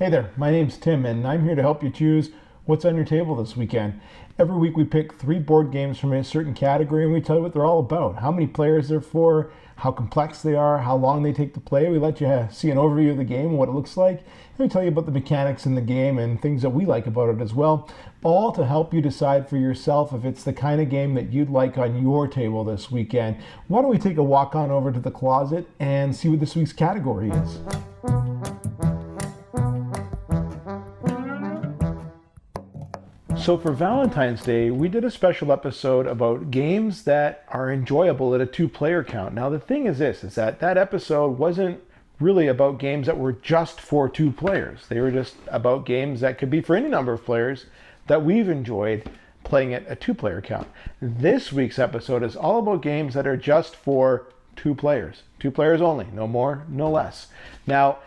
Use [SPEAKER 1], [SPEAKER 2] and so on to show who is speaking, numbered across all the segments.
[SPEAKER 1] Hey there, my name's Tim, and I'm here to help you choose what's on your table this weekend. Every week we pick 3 board games from a certain category and we tell you what they're all about, how many players they're for, how complex they are, how long they take to play. We let you see an overview of the game, what it looks like, and we tell you about the mechanics in the game and things that we like about it as well, all to help you decide for yourself if it's the kind of game that you'd like on your table this weekend. Why don't we take a walk on over to the closet and see what this week's category is. So for Valentine's Day, we did a special episode about games that are enjoyable at a 2-player count. Now the thing is this, is that episode wasn't really about games that were just for 2 players. They were just about games that could be for any number of players that we've enjoyed playing at a 2-player count. This week's episode is all about games that are just for 2 players. 2 players only, no more, no less. Now,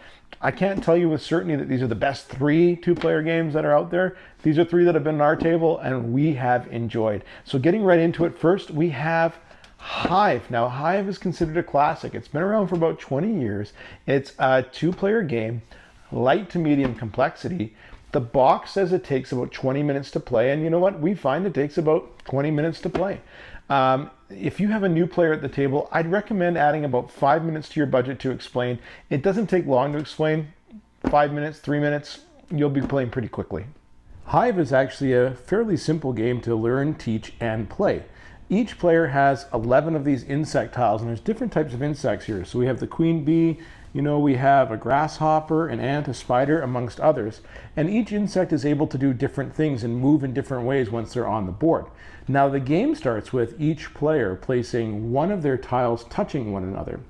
[SPEAKER 1] I can't tell you with certainty that these are the best 3 2-player games that are out there. These are 3 that have been on our table and we have enjoyed. So getting right into it, first we have Hive. Now Hive is considered a classic. It's been around for about 20 years. It's a 2-player game, light to medium complexity. The box says it takes about 20 minutes to play, and you know what? We find it takes about 20 minutes to play. If you have a new player at the table, I'd recommend adding about 5 minutes to your budget to explain. It doesn't take long to explain. 5 minutes, 3 minutes, you'll be playing pretty quickly. Hive is actually a fairly simple game to learn, teach, and play. Each player has 11 of these insect tiles, and there's different types of insects here. So we have the queen bee, we have a grasshopper, an ant, a spider, amongst others. And each insect is able to do different things and move in different ways once they're on the board. Now the game starts with each player placing one of their tiles touching one another.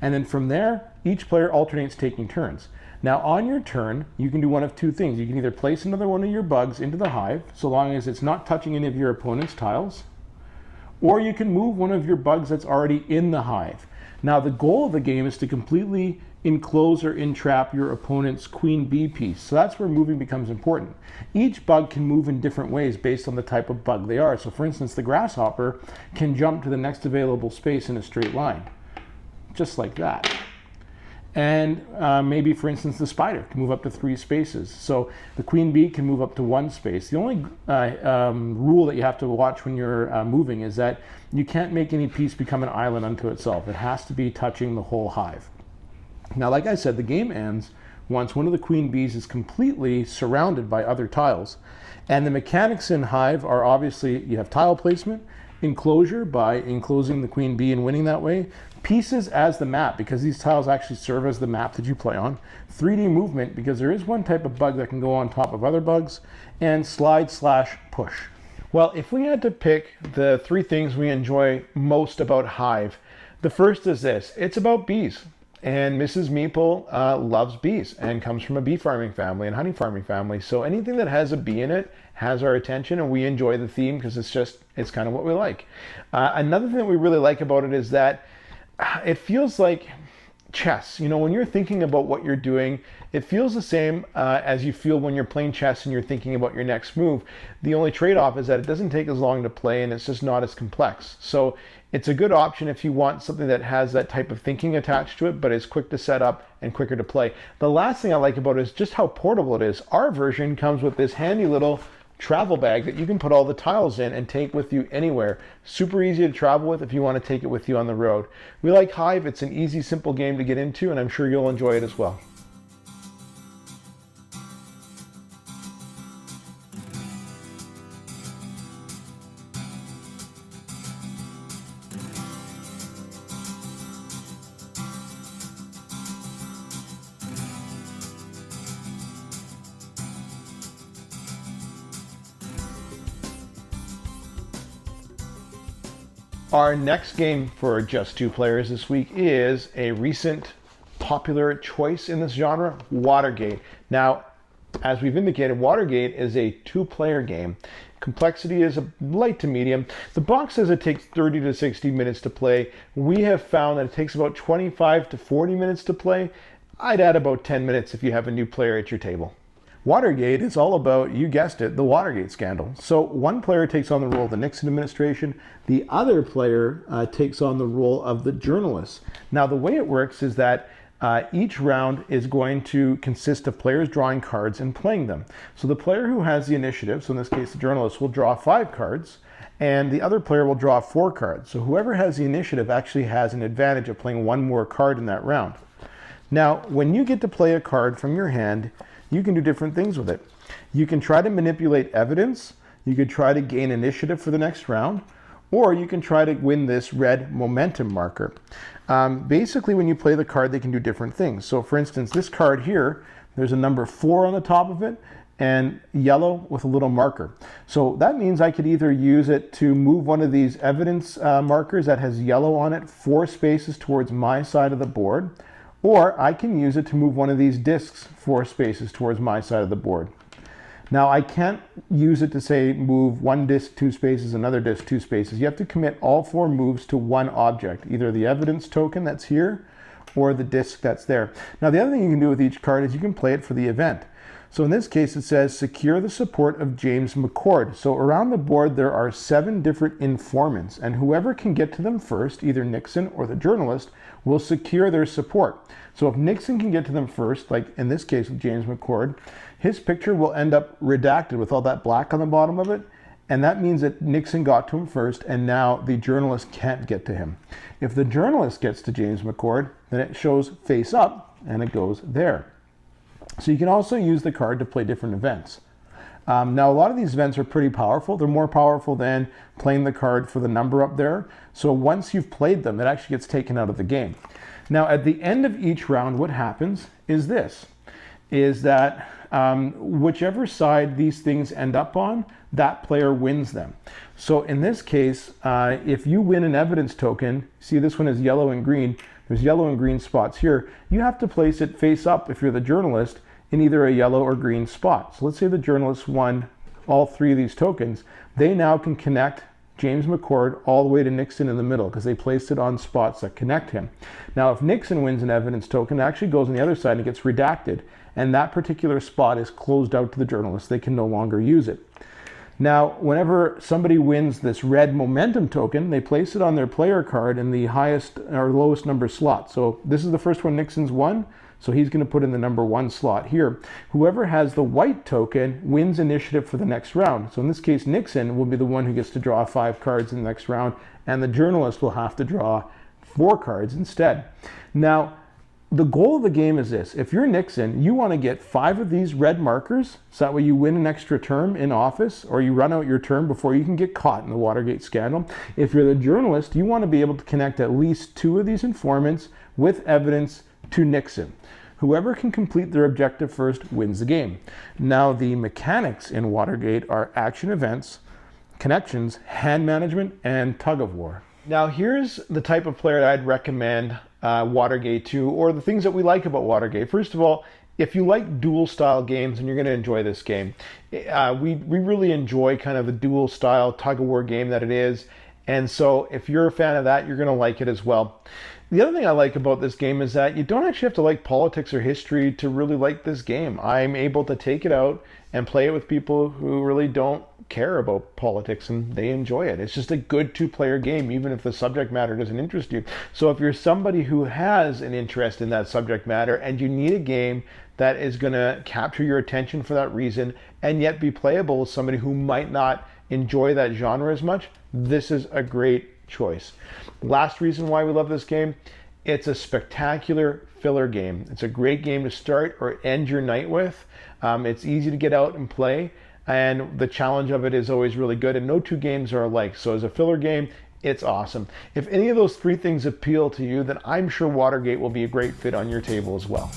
[SPEAKER 1] And then from there, each player alternates taking turns. Now on your turn, you can do one of 2 things. You can either place another one of your bugs into the hive, so long as it's not touching any of your opponent's tiles, or you can move one of your bugs that's already in the hive. Now the goal of the game is to completely enclose or entrap your opponent's queen bee piece. So that's where moving becomes important. Each bug can move in different ways based on the type of bug they are. So for instance, the grasshopper can jump to the next available space in a straight line, just like that. And maybe, for instance, the spider can move up to 3 spaces. So the queen bee can move up to 1 space. The only rule that you have to watch when you're moving is that you can't make any piece become an island unto itself. It has to be touching the whole hive. Now, like I said, the game ends once one of the queen bees is completely surrounded by other tiles. And the mechanics in Hive are obviously, you have tile placement, enclosure by enclosing the queen bee and winning that way, pieces as the map, because these tiles actually serve as the map that you play on, 3D movement, because there is one type of bug that can go on top of other bugs, and slide/push. Well, if we had to pick the 3 things we enjoy most about Hive, the first is this: it's about bees. And Mrs. Meeple loves bees and comes from a bee farming family and honey farming family. So anything that has a bee in it has our attention, and we enjoy the theme because it's kind of what we like. Another thing that we really like about it is that it feels like chess. When you're thinking about what you're doing, it feels the same as you feel when you're playing chess and you're thinking about your next move. The only trade-off is that it doesn't take as long to play and it's just not as complex. So it's a good option if you want something that has that type of thinking attached to it, but is quick to set up and quicker to play. The last thing I like about it is just how portable it is. Our version comes with this handy little travel bag that you can put all the tiles in and take with you anywhere. Super easy to travel with if you want to take it with you on the road. We like Hive. It's an easy, simple game to get into, and I'm sure you'll enjoy it as well. Our next game for just 2 players this week is a recent popular choice in this genre, Watergate. Now, as we've indicated, Watergate is a 2-player game. Complexity is a light to medium. The box says it takes 30 to 60 minutes to play. We have found that it takes about 25 to 40 minutes to play. I'd add about 10 minutes if you have a new player at your table. Watergate is all about, you guessed it, the Watergate scandal. So one player takes on the role of the Nixon administration. The other player takes on the role of the journalist. Now the way it works is that each round is going to consist of players drawing cards and playing them. So the player who has the initiative, so in this case the journalist, will draw 5 cards, and the other player will draw 4 cards. So whoever has the initiative actually has an advantage of playing 1 more card in that round. Now, when you get to play a card from your hand, you can do different things with it. You can try to manipulate evidence, you could try to gain initiative for the next round, or you can try to win this red momentum marker. Basically, when you play the card, they can do different things. So for instance, this card here, there's a number 4 on the top of it, and yellow with a little marker. So that means I could either use it to move one of these evidence markers that has yellow on it 4 spaces towards my side of the board, or I can use it to move one of these discs 4 spaces towards my side of the board. Now I can't use it to say move 1 disc 2 spaces, another disc 2 spaces. You have to commit all 4 moves to one object, either the evidence token that's here or the disc that's there. Now the other thing you can do with each card is you can play it for the event. So in this case it says secure the support of James McCord. So around the board there are 7 different informants, and whoever can get to them first, either Nixon or the journalist, will secure their support. So if Nixon can get to them first, like in this case with James McCord, his picture will end up redacted with all that black on the bottom of it, and that means that Nixon got to him first, and now the journalist can't get to him. If the journalist gets to James McCord, then it shows face up, and it goes there. So you can also use the card to play different events. Now a lot of these events are pretty powerful. They're more powerful than playing the card for the number up there. So once you've played them, it actually gets taken out of the game. Now at the end of each round, what happens is this, is that whichever side these things end up on, that player wins them. So in this case, if you win an evidence token, see this one is yellow and green, there's yellow and green spots here, you have to place it face up if you're the journalist in either a yellow or green spot. So let's say the journalist won all 3 of these tokens, they now can connect James McCord all the way to Nixon in the middle because they placed it on spots that connect him. Now if Nixon wins an evidence token, it actually goes on the other side and gets redacted, and that particular spot is closed out to the journalist. They can no longer use it. Now, whenever somebody wins this red momentum token, they place it on their player card in the highest or lowest number slot. So this is the first one Nixon's won, so he's going to put in the number 1 slot here. Whoever has the white token wins initiative for the next round. So in this case, Nixon will be the one who gets to draw 5 cards in the next round, and the journalist will have to draw 4 cards instead. Now, the goal of the game is this. If you're Nixon, you want to get 5 of these red markers, so that way you win an extra term in office, or you run out your term before you can get caught in the Watergate scandal. If you're the journalist, you want to be able to connect at least 2 of these informants with evidence to Nixon. Whoever can complete their objective first wins the game. Now, the mechanics in Watergate are action events, connections, hand management, and tug of war. Now, here's the type of player that I'd recommend Watergate to, or the things that we like about Watergate. First of all, if you like duel style games, and you're going to enjoy this game. We really enjoy kind of the duel style tug of war game that it is, and so if you're a fan of that, you're going to like it as well. The other thing I like about this game is that you don't actually have to like politics or history to really like this game. I'm able to take it out and play it with people who really don't care about politics, and they enjoy it. It's just a good 2-player game, even if the subject matter doesn't interest you. So if you're somebody who has an interest in that subject matter and you need a game that is going to capture your attention for that reason and yet be playable with somebody who might not enjoy that genre as much, this is a great choice. Last reason why we love this game, it's a spectacular filler game. It's a great game to start or end your night with. It's easy to get out and play, and the challenge of it is always really good, and no 2 games are alike. So as a filler game, it's awesome. If any of those 3 things appeal to you, then I'm sure Watergate will be a great fit on your table as well.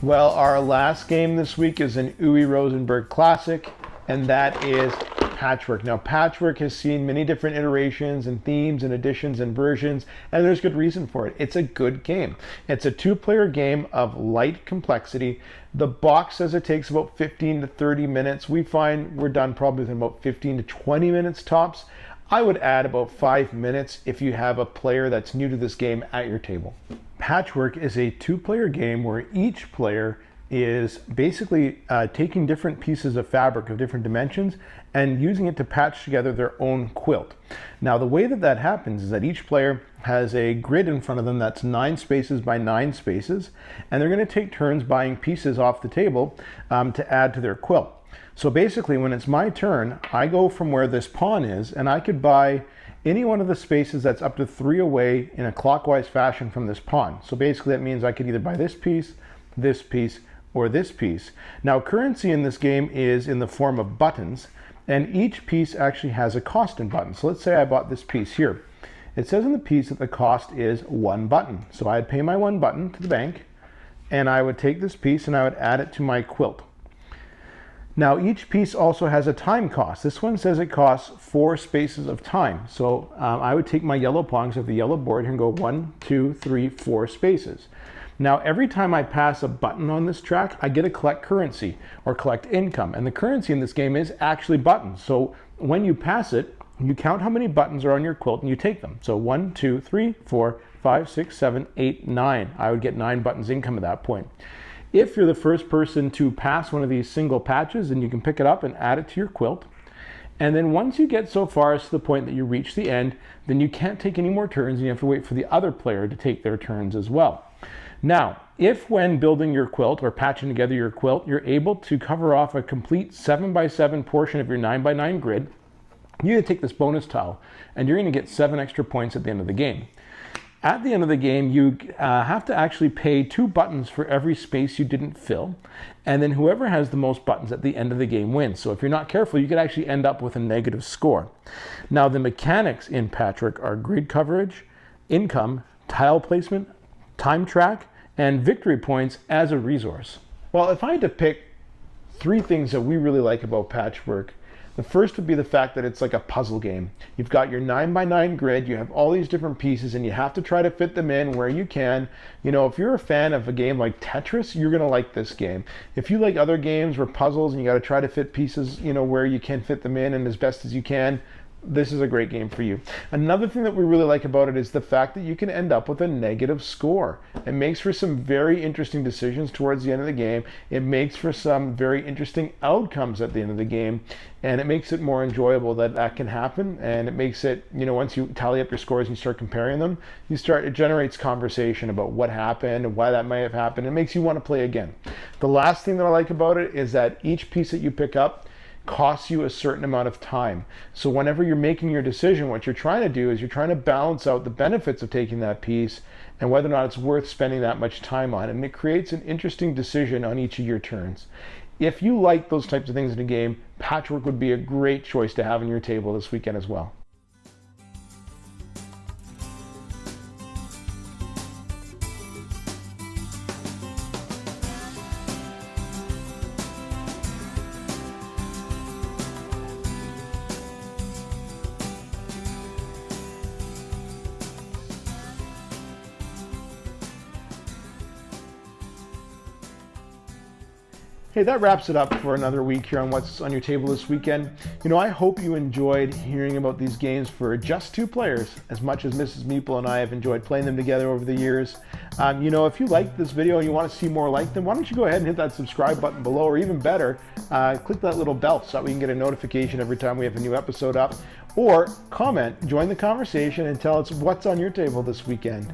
[SPEAKER 1] Well, our last game this week is an Uwe Rosenberg classic, and that is Patchwork. Now, Patchwork has seen many different iterations and themes and editions and versions, and there's good reason for it. It's a good game. It's a 2-player game of light complexity. The box says it takes about 15 to 30 minutes. We find we're done probably within about 15 to 20 minutes tops. I would add about 5 minutes if you have a player that's new to this game at your table. Patchwork is a 2-player game where each player is basically taking different pieces of fabric of different dimensions and using it to patch together their own quilt. Now, the way that that happens is that each player has a grid in front of them that's 9 spaces by 9 spaces, and they're going to take turns buying pieces off the table to add to their quilt. So basically, when it's my turn, I go from where this pawn is, and I could buy any one of the spaces that's up to 3 away in a clockwise fashion from this pawn. So basically that means I could either buy this piece, or this piece. Now, currency in this game is in the form of buttons, and each piece actually has a cost in buttons. So let's say I bought this piece here. It says in the piece that the cost is 1 button. So I'd pay my 1 button to the bank, and I would take this piece and I would add it to my quilt. Now, each piece also has a time cost. This one says it costs 4 spaces of time. So I would take my yellow pawn, so I have the yellow board here, and go 1, 2, 3, 4 spaces. Now, every time I pass a button on this track, I get to collect currency or collect income. And the currency in this game is actually buttons. So when you pass it, you count how many buttons are on your quilt and you take them. So 1, 2, 3, 4, 5, 6, 7, 8, 9. I would get 9 buttons income at that point. If you're the first person to pass one of these single patches, then you can pick it up and add it to your quilt. And then once you get so far as to the point that you reach the end, then you can't take any more turns and you have to wait for the other player to take their turns as well. Now, if when building your quilt or patching together your quilt, you're able to cover off a complete 7x7 portion of your 9x9 grid, you're going to take this bonus tile and you're going to get 7 extra points at the end of the game. At the end of the game, you have to actually pay 2 buttons for every space you didn't fill, and then whoever has the most buttons at the end of the game wins. So if you're not careful, you could actually end up with a negative score. Now, the mechanics in Patchwork are grid coverage, income, tile placement, time track, and victory points as a resource. Well, if I had to pick 3 things that we really like about Patchwork, the first would be the fact that it's like a puzzle game. You've got your 9x9 grid, you have all these different pieces, and you have to try to fit them in where you can. You know, if you're a fan of a game like Tetris, you're gonna like this game. If you like other games where puzzles and you gotta try to fit pieces, you know, where you can fit them in and as best as you can, this is a great game for you. Another thing that we really like about it is the fact that you can end up with a negative score. It makes for some very interesting decisions towards the end of the game. It makes for some very interesting outcomes at the end of the game, and it makes it more enjoyable that that can happen. And it makes it, you know, once you tally up your scores and you start comparing them, it generates conversation about what happened and why that might have happened. It makes you want to play again. The last thing that I like about it is that each piece that you pick up costs you a certain amount of time. So whenever you're making your decision, what you're trying to do is you're trying to balance out the benefits of taking that piece and whether or not it's worth spending that much time on. And it creates an interesting decision on each of your turns. If you like those types of things in a game, Patchwork would be a great choice to have on your table this weekend as well. Hey, that wraps it up for another week here on What's on Your Table this weekend. You know, I hope you enjoyed hearing about these games for just 2 players, as much as Mrs. Meeple and I have enjoyed playing them together over the years. You know, if you liked this video and you want to see more like them, why don't you go ahead and hit that subscribe button below, or even better, click that little bell so that we can get a notification every time we have a new episode up, or comment, join the conversation, and tell us what's on your table this weekend.